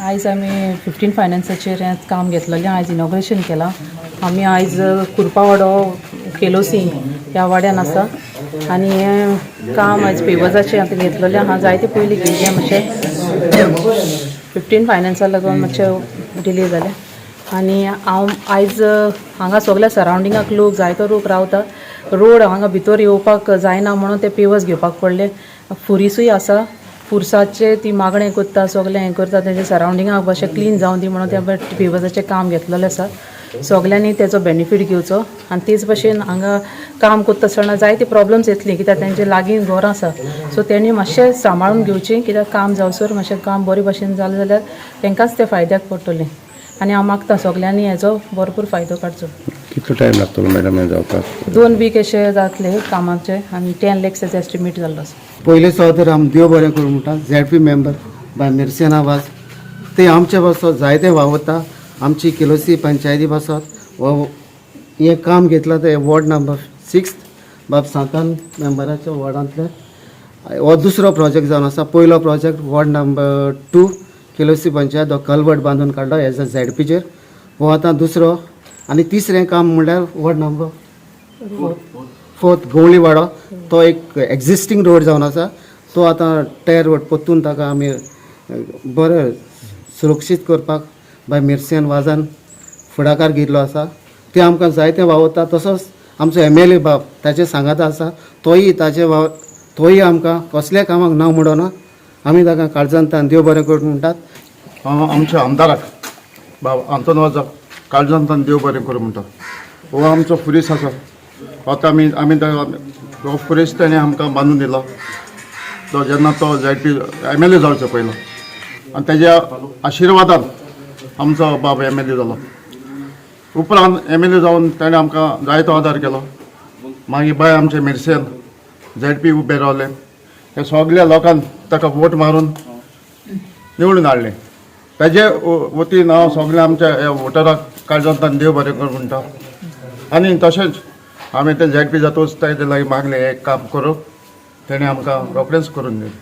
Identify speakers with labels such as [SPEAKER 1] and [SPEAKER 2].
[SPEAKER 1] आयज आमी 15 फायनान्साचेर काम घेतलेलें आयज इनॉग्रेशन केलां. आमी आयज कुरपा वाडो केलोसी ह्या वाड्यान आसा आनी हें काम आयज पेवर्साचें आतां घेतलेलें आहा. जायते पयलीं गेल्लें मातशें 15 फायनान्सा लागून मातशें डिले जालें आनी हांव आयज हांगा सगळ्या सरावंडिंगाक लोक जायतो लोक रावता. रोड हांगा भितर येवपाक जायना म्हणून ते पेवर्स घेवपाक पडले. फुरिसूय आसा, फुरसाचे ती मागणें करता, सगळें हें करता, तेजे सरावंडिंगाक मातशें क्लीन जावन दी म्हणून त्या पेवर्साचें काम घेतलेलें आसा. सगळ्यांनी तेजो बेनिफीट घेवचो आनी तेच भशेन हांगा काम करता आसतना जायती प्रॉब्लम्स येतली कित्याक तेंचे लागीं घरां आसा. सो तेणी मातशें सांबाळून घेवचें कित्याक काम जावसर मातशें काम बरे भशेन जालें जाल्यार तेंकांच तें फायद्याक पडटलें आनी हांव मागता सगळ्यांनी हेजो भरपूर फायदो काडचो.
[SPEAKER 2] कितलो टायम लागतलो मॅडम हें जावपाक?
[SPEAKER 1] 2 वीक अशें जातले कामाचे आनी 10 lakhs एस्टिमेट जाल्लो आसा.
[SPEAKER 3] पयले सौदर आम देव बरें करूं म्हणटा ZP मेंबर बाय मिरसेन आवाज ते आमचे बसत जायते वावरता. आमची केलोसी पंचायती बसत हें काम घेतलां ते वॉर्ड नंबर 6 बाब सांतान मेंबराच्या वॉर्डांतले हो दुसरो प्रोजेक्ट जावन आसा. पयलो प्रोजेक्ट वॉर्ड नंबर 2 केलोसी पंचायत हो कल्वर्ट बांदून काडलो एज अ ZPचेर. हो आतां दुसरो आनी तिसरें काम म्हणल्यार वॉर्ड नंबर 4 गवळी वाडो तो एक एक्झिस्टींग रोड जावन आसा. तो आतां टायर रोड पोत्तून ताका आमी बरें सुरक्षीत करपाक बाय मिरसेन वाजान फुडाकार घेतलो आसा. ते आमकां जायते वावरता. तसोच आमचो MLA बाब ताचे सांगाता आसा तोय आमकां कसल्या कामाक ना म्हणना आमी ताका काळजांतान देव बरें करूं म्हणटात.
[SPEAKER 4] हांव आमच्या आमदाराक बाब आंतोन वाजाक काळजांतान देव बरें करूं म्हणटा. हो आमचो फुरीस आसा. आतां आमी तो फुरीस ताणें आमकां बांदून दिलो तो जेन्ना तो ZP MLA जावचो पयलो आनी तेज्या आशिर्वादान आमचो बाब MLA जालो. उपरांत MLA जावन ताणें आमकां जायतो आदार केलो. मागीर बाय आमचे मिरसेन ZP उबे रावले. हे सगळ्या लोकांक ताका वोट मारून निवडून हाडलें. तेजे वतीन हांव सगळ्या आमच्या वोटराक काळजांतान देव बरें करूं म्हणटा. आनी तशेंच आमी ते ZP जातूच तेजे लागीं मागलें हें काम करूं. तेणें आमकां रोखडेंच करून दिलें.